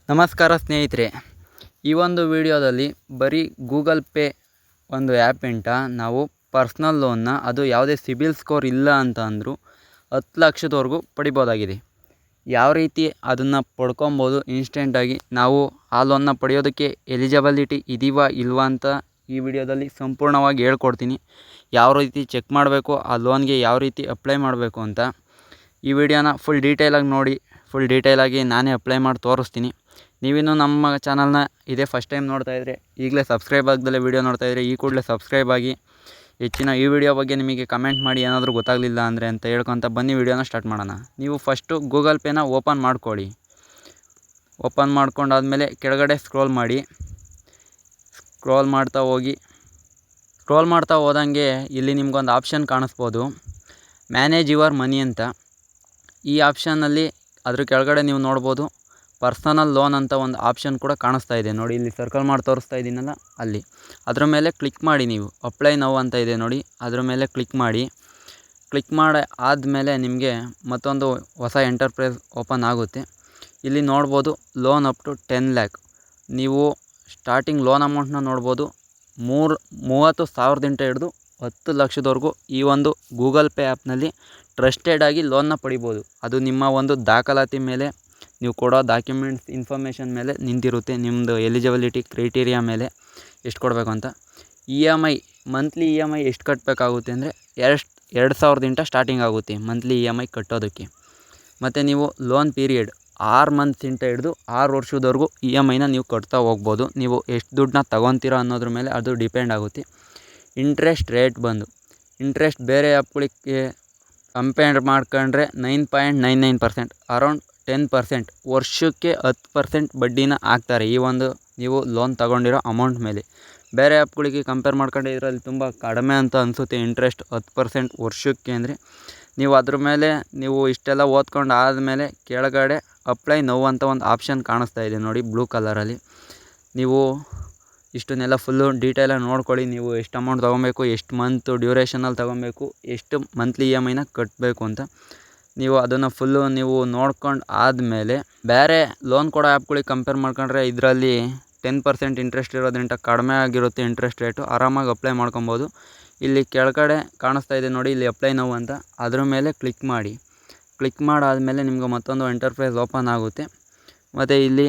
ನಮಸ್ಕಾರ ಸ್ನೇಹಿತರೆ, ಈ ಒಂದು ವಿಡಿಯೋದಲ್ಲಿ ಬರೀ ಗೂಗಲ್ ಪೇ ಒಂದು ಆ್ಯಪಿಂದ ನಾವು ಪರ್ಸ್ನಲ್ ಲೋನ್ನ, ಅದು ಯಾವುದೇ ಸಿಬಿಲ್ ಸ್ಕೋರ್ ಇಲ್ಲ ಅಂತ ಅಂದರೂ 10 ಲಕ್ಷದವರೆಗೂ ಪಡಿಬೋದಾಗಿದೆ. ಯಾವ ರೀತಿ ಅದನ್ನು ಪಡ್ಕೊಬೋದು ಇನ್ಸ್ಟೆಂಟಾಗಿ, ನಾವು ಆ ಲೋನ್ನ ಪಡೆಯೋದಕ್ಕೆ ಎಲಿಜಿಬಿಲಿಟಿ ಇದೀವಾ ಇಲ್ವಾ ಅಂತ ಈ ವಿಡಿಯೋದಲ್ಲಿ ಸಂಪೂರ್ಣವಾಗಿ ಹೇಳ್ಕೊಡ್ತೀನಿ. ಯಾವ ರೀತಿ ಚೆಕ್ ಮಾಡಬೇಕು, ಆ ಲೋನ್ಗೆ ಯಾವ ರೀತಿ ಅಪ್ಲೈ ಮಾಡಬೇಕು ಅಂತ ಈ ವಿಡಿಯೋನ ಫುಲ್ ಡೀಟೇಲಾಗಿ ನೋಡಿ, ಫುಲ್ ಡೀಟೇಲಾಗಿ ನಾನೇ ಅಪ್ಲೈ ಮಾಡಿ ತೋರಿಸ್ತೀನಿ. ನೀವಿನ್ನೂ ನಮ್ಮ ಚಾನಲ್ನ ಇದೇ ಫಸ್ಟ್ ಟೈಮ್ ನೋಡ್ತಾ ಇದ್ದರೆ ಈಗಲೇ ಸಬ್ಸ್ಕ್ರೈಬ್ ಆಗದಲ್ಲೇ ವಿಡಿಯೋ ನೋಡ್ತಾ ಇದ್ದರೆ ಈ ಕೂಡಲೇ ಸಬ್ಸ್ಕ್ರೈಬ್ ಆಗಿ, ಹೆಚ್ಚಿನ ಈ ವಿಡಿಯೋ ಬಗ್ಗೆ ನಿಮಗೆ ಕಮೆಂಟ್ ಮಾಡಿ ಏನಾದರೂ ಗೊತ್ತಾಗಲಿಲ್ಲ ಅಂದರೆ ಅಂತ ಹೇಳ್ಕೊತ ಬನ್ನಿ ವಿಡಿಯೋನ ಸ್ಟಾರ್ಟ್ ಮಾಡೋಣ. ನೀವು ಫಸ್ಟು ಗೂಗಲ್ ಪೇನ ಓಪನ್ ಮಾಡ್ಕೊಳ್ಳಿ. ಓಪನ್ ಮಾಡ್ಕೊಂಡಾದ್ಮೇಲೆ ಕೆಳಗಡೆ ಸ್ಕ್ರೋಲ್ ಮಾಡಿ. ಸ್ಕ್ರೋಲ್ ಮಾಡ್ತಾ ಹೋದಂಗೆ ಇಲ್ಲಿ ನಿಮ್ಗೊಂದು ಆಪ್ಷನ್ ಕಾಣಿಸ್ಬೋದು, ಮ್ಯಾನೇಜ್ ಯುವರ್ ಮನಿ ಅಂತ. ಈ ಆಪ್ಷನ್ನಲ್ಲಿ ಅದ್ರ ಕೆಳಗಡೆ ನೀವು ನೋಡ್ಬೋದು ಪರ್ಸನಲ್ ಲೋನ್ ಅಂತ ಒಂದು ಆಪ್ಷನ್ ಕೂಡ ಕಾಣಿಸ್ತಾ ಇದೆ ನೋಡಿ. ಇಲ್ಲಿ ಸರ್ಕಲ್ ಮಾಡಿ ತೋರಿಸ್ತಾ ಇದ್ದೀನಲ್ಲ, ಅಲ್ಲಿ ಅದ್ರ ಮೇಲೆ ಕ್ಲಿಕ್ ಮಾಡಿ. ನೀವು ಅಪ್ಲೈ ನೌ ಅಂತ ಇದೆ ನೋಡಿ, ಅದ್ರ ಮೇಲೆ ಕ್ಲಿಕ್ ಮಾಡಿ. ಕ್ಲಿಕ್ ಮಾಡಿ ಆದಮೇಲೆ ನಿಮಗೆ ಮತ್ತೊಂದು ಹೊಸ ಎಂಟರ್ಪ್ರೈಸ್ ಓಪನ್ ಆಗುತ್ತೆ. ಇಲ್ಲಿ ನೋಡ್ಬೋದು ಲೋನ್ ಅಪ್ ಟು 10 ಲ್ಯಾಕ್. ನೀವು ಸ್ಟಾರ್ಟಿಂಗ್ ಲೋನ್ ಅಮೌಂಟ್ನ ನೋಡ್ಬೋದು, 30,000ದಿಂದ ಹಿಡಿದು 10 ಲಕ್ಷದವರೆಗೂ ಈ ಒಂದು ಗೂಗಲ್ ಪೇ ಆ್ಯಪ್ನಲ್ಲಿ ಟ್ರಸ್ಟೆಡ್ ಆಗಿ ಲೋನ್ನ ಪಡಿಬೋದು. ಅದು ನಿಮ್ಮ ಒಂದು ದಾಖಲಾತಿ ಮೇಲೆ, ನೀವು ಕೊಡೋ ಡಾಕ್ಯುಮೆಂಟ್ಸ್ ಇನ್ಫಾರ್ಮೇಷನ್ ಮೇಲೆ ನಿಂತಿರುತ್ತೆ, ನಿಮ್ಮದು ಎಲಿಜಿಬಿಲಿಟಿ ಕ್ರೈಟೀರಿಯಾ ಮೇಲೆ ಎಷ್ಟು ಕೊಡಬೇಕು ಅಂತ. ಮಂತ್ಲಿ ಇ ಎಮ್ ಐ ಎಷ್ಟು ಕಟ್ಟಬೇಕಾಗುತ್ತೆ ಅಂದರೆ 2,000ದಿಂದ ಸ್ಟಾರ್ಟಿಂಗ್ ಆಗುತ್ತೆ ಮಂತ್ಲಿ ಇ ಎಮ್ ಐ ಕಟ್ಟೋದಕ್ಕೆ. ಮತ್ತು ನೀವು ಲೋನ್ ಪೀರಿಯಡ್ 6 ಮಂತ್ಸಿಂದ ಹಿಡಿದು 6 ವರ್ಷದವರೆಗೂ ಇ ಎಮ್ ಐನ ನೀವು ಕಟ್ತಾ ಹೋಗ್ಬೋದು. ನೀವು ಎಷ್ಟು ದುಡ್ಡನ್ನ ತಗೊತೀರೋ ಅನ್ನೋದ್ರ ಮೇಲೆ ಅದು ಡಿಪೆಂಡ್ ಆಗುತ್ತೆ. ಇಂಟ್ರೆಸ್ಟ್ ರೇಟ್ ಇಂಟ್ರೆಸ್ಟ್ ಬೇರೆ ಆ್ಯಪ್ಗಳಿಗೆ ಕಂಪೇರ್ ಮಾಡ್ಕೊಂಡ್ರೆ 9.99%, ಅರೌಂಡ್ 10%, ವರ್ಷಕ್ಕೆ 10% ಬಡ್ಡಿನ ಹಾಕ್ತಾರೆ ಈ ಒಂದು ನೀವು ಲೋನ್ ತಗೊಂಡಿರೋ ಅಮೌಂಟ್ ಮೇಲೆ. ಬೇರೆ ಆ್ಯಪ್ಗಳಿಗೆ ಕಂಪೇರ್ ಮಾಡ್ಕೊಂಡ್ರೆ ಇದರಲ್ಲಿ ತುಂಬ ಕಡಿಮೆ ಅಂತ ಅನಿಸುತ್ತೆ ಇಂಟ್ರೆಸ್ಟ್ 10% ವರ್ಷಕ್ಕೆ. ಅಂದರೆ ನೀವು ಅದ್ರ ಮೇಲೆ ನೀವು ಇಷ್ಟೆಲ್ಲ ಓದ್ಕೊಂಡು ಆದಮೇಲೆ ಕೆಳಗಡೆ ಅಪ್ಲೈ ನೌ ಅಂತ ಒಂದು ಆಪ್ಷನ್ ಕಾಣಿಸ್ತಾ ಇದೆ ನೋಡಿ ಬ್ಲೂ ಕಲರಲ್ಲಿ. ನೀವು ಇಷ್ಟನ್ನೆಲ್ಲ ಫುಲ್ಲು ಡೀಟೇಲಾಗಿ ನೋಡ್ಕೊಳ್ಳಿ. ನೀವು ಎಷ್ಟು ಅಮೌಂಟ್ ತೊಗೊಬೇಕು, ಎಷ್ಟು ಮಂತ್ ಡ್ಯೂರೇಷನಲ್ಲಿ ತೊಗೊಬೇಕು, ಎಷ್ಟು ಮಂತ್ಲಿ ಇ ಎಮ್ ಐನ ಕಟ್ಟಬೇಕು ಅಂತ ನೀವು ಅದನ್ನು ಫುಲ್ಲು ನೀವು ನೋಡ್ಕೊಂಡು ಆದಮೇಲೆ, ಬೇರೆ ಲೋನ್ ಕೊಡೋ ಆ್ಯಪ್ಗಳಿಗೆ ಕಂಪೇರ್ ಮಾಡ್ಕೊಂಡ್ರೆ ಇದರಲ್ಲಿ 10% ಇಂಟ್ರೆಸ್ಟ್ ಇರೋದ್ರಿಂದ ಕಡಿಮೆ ಆಗಿರುತ್ತೆ ಇಂಟ್ರೆಸ್ಟ್ ರೇಟು, ಆರಾಮಾಗಿ ಅಪ್ಲೈ ಮಾಡ್ಕೊಬೋದು. ಇಲ್ಲಿ ಕೆಳಗಡೆ ಕಾಣಿಸ್ತಾ ಇದೆ ನೋಡಿ, ಇಲ್ಲಿ ಅಪ್ಲೈ ನೌ ಅಂತ, ಅದ್ರ ಮೇಲೆ ಕ್ಲಿಕ್ ಮಾಡಿ. ಕ್ಲಿಕ್ ಮಾಡಾದಮೇಲೆ ನಿಮ್ಗೆ ಮತ್ತೊಂದು ಎಂಟರ್ಪ್ರೈಸ್ ಓಪನ್ ಆಗುತ್ತೆ. ಮತ್ತು ಇಲ್ಲಿ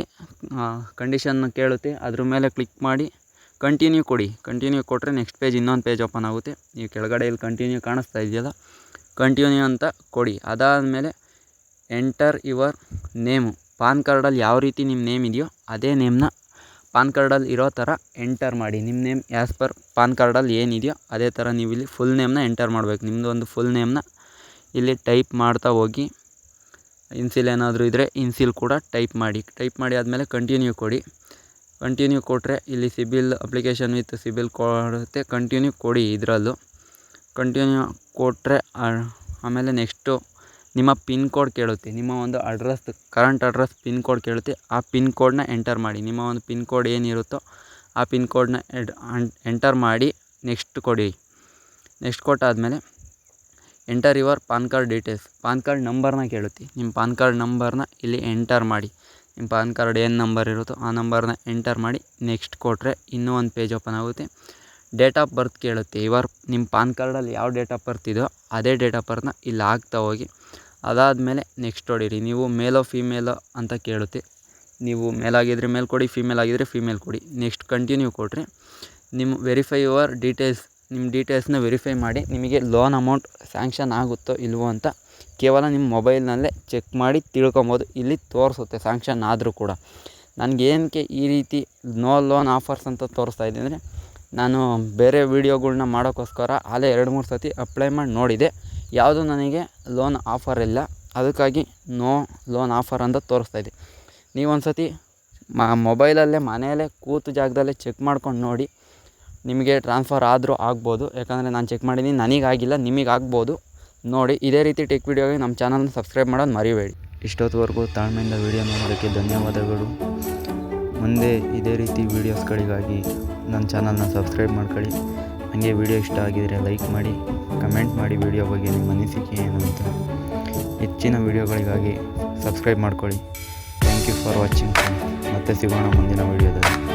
ಕಂಡೀಷನ್ ಕೇಳುತ್ತೆ, ಅದ್ರ ಮೇಲೆ ಕ್ಲಿಕ್ ಮಾಡಿ ಕಂಟಿನ್ಯೂ ಕೊಡಿ. ಕಂಟಿನ್ಯೂ ಕೊಟ್ಟರೆ ನೆಕ್ಸ್ಟ್ ಪೇಜ್ ಇನ್ನೊಂದು ಪೇಜ್ ಓಪನ್ ಆಗುತ್ತೆ. ನೀವು ಕೆಳಗಡೆ ಇಲ್ಲಿ ಕಂಟಿನ್ಯೂ ಕಾಣಿಸ್ತಾ ಇದೆಯಲ್ಲ, ಕಂಟಿನ್ಯೂ ಅಂತ ಕೊಡಿ. ಅದಾದಮೇಲೆ ಎಂಟರ್ ಯುವರ್ ನೇಮು. ಪಾನ್ ಕಾರ್ಡಲ್ಲಿ ಯಾವ ರೀತಿ ನಿಮ್ಮ ನೇಮ್ ಇದೆಯೋ ಅದೇ ನೇಮ್ನ ಪಾನ್ ಕಾರ್ಡಲ್ಲಿ ಇರೋ ಥರ ಎಂಟರ್ ಮಾಡಿ. ನಿಮ್ಮ ನೇಮ್ ಆ್ಯಸ್ ಪರ್ ಪಾನ್ ಕಾರ್ಡಲ್ಲಿ ಏನಿದೆಯೋ ಅದೇ ಥರ ನೀವು ಇಲ್ಲಿ ಫುಲ್ ನೇಮ್ನ ಎಂಟರ್ ಮಾಡಬೇಕು. ನಿಮ್ಮದು ಒಂದು ಫುಲ್ ನೇಮ್ನ ಇಲ್ಲಿ ಟೈಪ್ ಮಾಡ್ತಾ ಹೋಗಿ, ಇನ್ಸಿಲ್ ಏನಾದರೂ ಇದ್ದರೆ ಇನ್ಸಿಲ್ ಕೂಡ ಟೈಪ್ ಮಾಡಿ ಆದಮೇಲೆ ಕಂಟಿನ್ಯೂ ಕೊಡಿ. ಕಂಟಿನ್ಯೂ ಕೊಟ್ಟರೆ ಇಲ್ಲಿ ಸಿಬಿಲ್ ಅಪ್ಲಿಕೇಶನ್ ವಿತ್ ಸಿಬಿಲ್ ಕೊಡುತ್ತೆ, ಕಂಟಿನ್ಯೂ ಕೊಡಿ. ಇದರಲ್ಲೂ ಕಂಟಿನ್ಯೂ ಕೊಟ್ಟರೆ ಆಮೇಲೆ ನೆಕ್ಸ್ಟು ನಿಮ್ಮ ಪಿನ್ ಕೋಡ್ ಕೇಳುತ್ತೆ. ನಿಮ್ಮ ಒಂದು address, current address pin code ಕೇಳುತ್ತೆ. ಆ ಪಿನ್ ಕೋಡನ್ನ ಎಂಟರ್ ಮಾಡಿ. ನಿಮ್ಮ ಒಂದು ಪಿನ್ ಕೋಡ್ ಏನಿರುತ್ತೋ ಆ ಪಿನ್ ಕೋಡನ್ನ ಎಂಟರ್ ಮಾಡಿ ನೆಕ್ಸ್ಟ್ ಕೊಡಿ. ನೆಕ್ಸ್ಟ್ ಕೊಟ್ಟಾದಮೇಲೆ enter your PAN card details. PAN card ನಂಬರ್ನ ಕೇಳುತ್ತೆ. ನಿಮ್ಮ ಪಾನ್ ಕಾರ್ಡ್ ನಂಬರ್ನ ಇಲ್ಲಿ ಎಂಟರ್ ಮಾಡಿ. ನಿಮ್ಮ ಪಾನ್ ಕಾರ್ಡ್ ಏನು ನಂಬರ್ ಇರುತ್ತೋ ಆ ನಂಬರ್ನ ಎಂಟರ್ ಮಾಡಿ ನೆಕ್ಸ್ಟ್ ಕೊಟ್ಟರೆ ಇನ್ನೂ ಒಂದು ಪೇಜ್ ಓಪನ್ ಆಗುತ್ತೆ. ಡೇಟ್ ಆಫ್ ಬರ್ತ್ ಕೇಳುತ್ತೆ. ನಿಮ್ಮ ಪಾನ್ ಕಾರ್ಡಲ್ಲಿ ಯಾವ ಡೇಟ್ ಆಫ್ ಬರ್ತ್ ಇದೆಯೋ ಅದೇ ಡೇಟ್ ಆಫ್ ಬರ್ತ್ನ ಇಲ್ಲಿ ಹಾಕ್ತಾ ಹೋಗಿ. ಅದಾದಮೇಲೆ ನೆಕ್ಸ್ಟ್ ಹೊಡೀರಿ. ನೀವು ಮೇಲೋ ಫೀಮೇಲೋ ಅಂತ ಕೇಳುತ್ತೆ. ನೀವು ಮೇಲಾಗಿದ್ದರೆ ಮೇಲ್ ಕೊಡಿ, ಫೀಮೇಲ್ ಆಗಿದ್ದರೆ ಫೀಮೇಲ್ ಕೊಡಿ. ನೆಕ್ಸ್ಟ್ ಕಂಟಿನ್ಯೂ ಕೊಟ್ಟರೆ ನಿಮ್ಮ ವೆರಿಫೈ ಯುವರ್ ಡೀಟೇಲ್ಸ್, ನಿಮ್ಮ ಡೀಟೇಲ್ಸ್ನ ವೆರಿಫೈ ಮಾಡಿ ನಿಮಗೆ ಲೋನ್ ಅಮೌಂಟ್ ಸ್ಯಾಂಕ್ಷನ್ ಆಗುತ್ತೋ ಇಲ್ವೋ ಅಂತ ಕೇವಲ ನಿಮ್ಮ ಮೊಬೈಲ್ನಲ್ಲೇ ಚೆಕ್ ಮಾಡಿ ತಿಳ್ಕೊಬೋದು. ಇಲ್ಲಿ ತೋರಿಸುತ್ತೆ ಸ್ಯಾಂಕ್ಷನ್ ಆದರೂ ಕೂಡ. ನನಗೇನಕ್ಕೆ ಈ ರೀತಿ ನೋ ಲೋನ್ ಆಫರ್ಸ್ ಅಂತ ತೋರಿಸ್ತಾ ಇದೆ ಅಂದರೆ, ನಾನು ಬೇರೆ ವೀಡಿಯೋಗಳ್ನ ಮಾಡೋಕ್ಕೋಸ್ಕರ ಅಲ್ಲೇ 2-3 ಸತಿ ಅಪ್ಲೈ ಮಾಡಿ ನೋಡಿದೆ, ಯಾವುದೂ ನನಗೆ ಲೋನ್ ಆಫರ್ ಇಲ್ಲ. ಅದಕ್ಕಾಗಿ ನೋ ಲೋನ್ ಆಫರ್ ಅಂತ ತೋರಿಸ್ತಾ ಇದೆ. ನೀವೊಂದು ಸತಿ ಮೊಬೈಲಲ್ಲೇ ಮನೆಯಲ್ಲೇ ಕೂತು ಜಾಗದಲ್ಲೇ ಚೆಕ್ ಮಾಡ್ಕೊಂಡು ನೋಡಿ, ನಿಮಗೆ ಟ್ರಾನ್ಸ್ಫರ್ ಆದರೂ ಆಗ್ಬೋದು. ಯಾಕಂದರೆ ನಾನು ಚೆಕ್ ಮಾಡಿದ್ದೀನಿ, ನನಗಾಗಿಲ್ಲ, ನಿಮಗಾಗ್ಬೋದು. ನೋಡಿ, ಇದೇ ರೀತಿ ಟೆಕ್ ವೀಡಿಯೋಗೆ ನಮ್ಮ ಚಾನಲ್ನ ಸಬ್ಸ್ಕ್ರೈಬ್ ಮಾಡೋದು ಮರಿಬೇಡಿ. ಇಷ್ಟೊತ್ತುವರೆಗೂ ತಾಳ್ಮೆಯಿಂದ ವೀಡಿಯೋ ನೋಡೋದಕ್ಕೆ ಧನ್ಯವಾದಗಳು. ಮುಂದೆ ಇದೇ ರೀತಿ ವೀಡಿಯೋಸ್ಗಳಿಗಾಗಿ ನನ್ನ ಚಾನಲ್ನ ಸಬ್ಸ್ಕ್ರೈಬ್ ಮಾಡ್ಕೊಳ್ಳಿ. ಹಾಗೆ ವಿಡಿಯೋ ಇಷ್ಟ ಆಗಿದರೆ ಲೈಕ್ ಮಾಡಿ, ಕಮೆಂಟ್ ಮಾಡಿ ವಿಡಿಯೋ ಬಗ್ಗೆ ನಿಮ್ಮ ಅನಿಸಿಕೆ ಏನು ಅಂತ. ಹೆಚ್ಚಿನ ವೀಡಿಯೋಗಳಿಗಾಗಿ ಸಬ್ಸ್ಕ್ರೈಬ್ ಮಾಡ್ಕೊಳ್ಳಿ. Thank you for watching. ಮತ್ತೆ ಸಿಗೋಣ ಮುಂದಿನ ವಿಡಿಯೋದಲ್ಲಿ.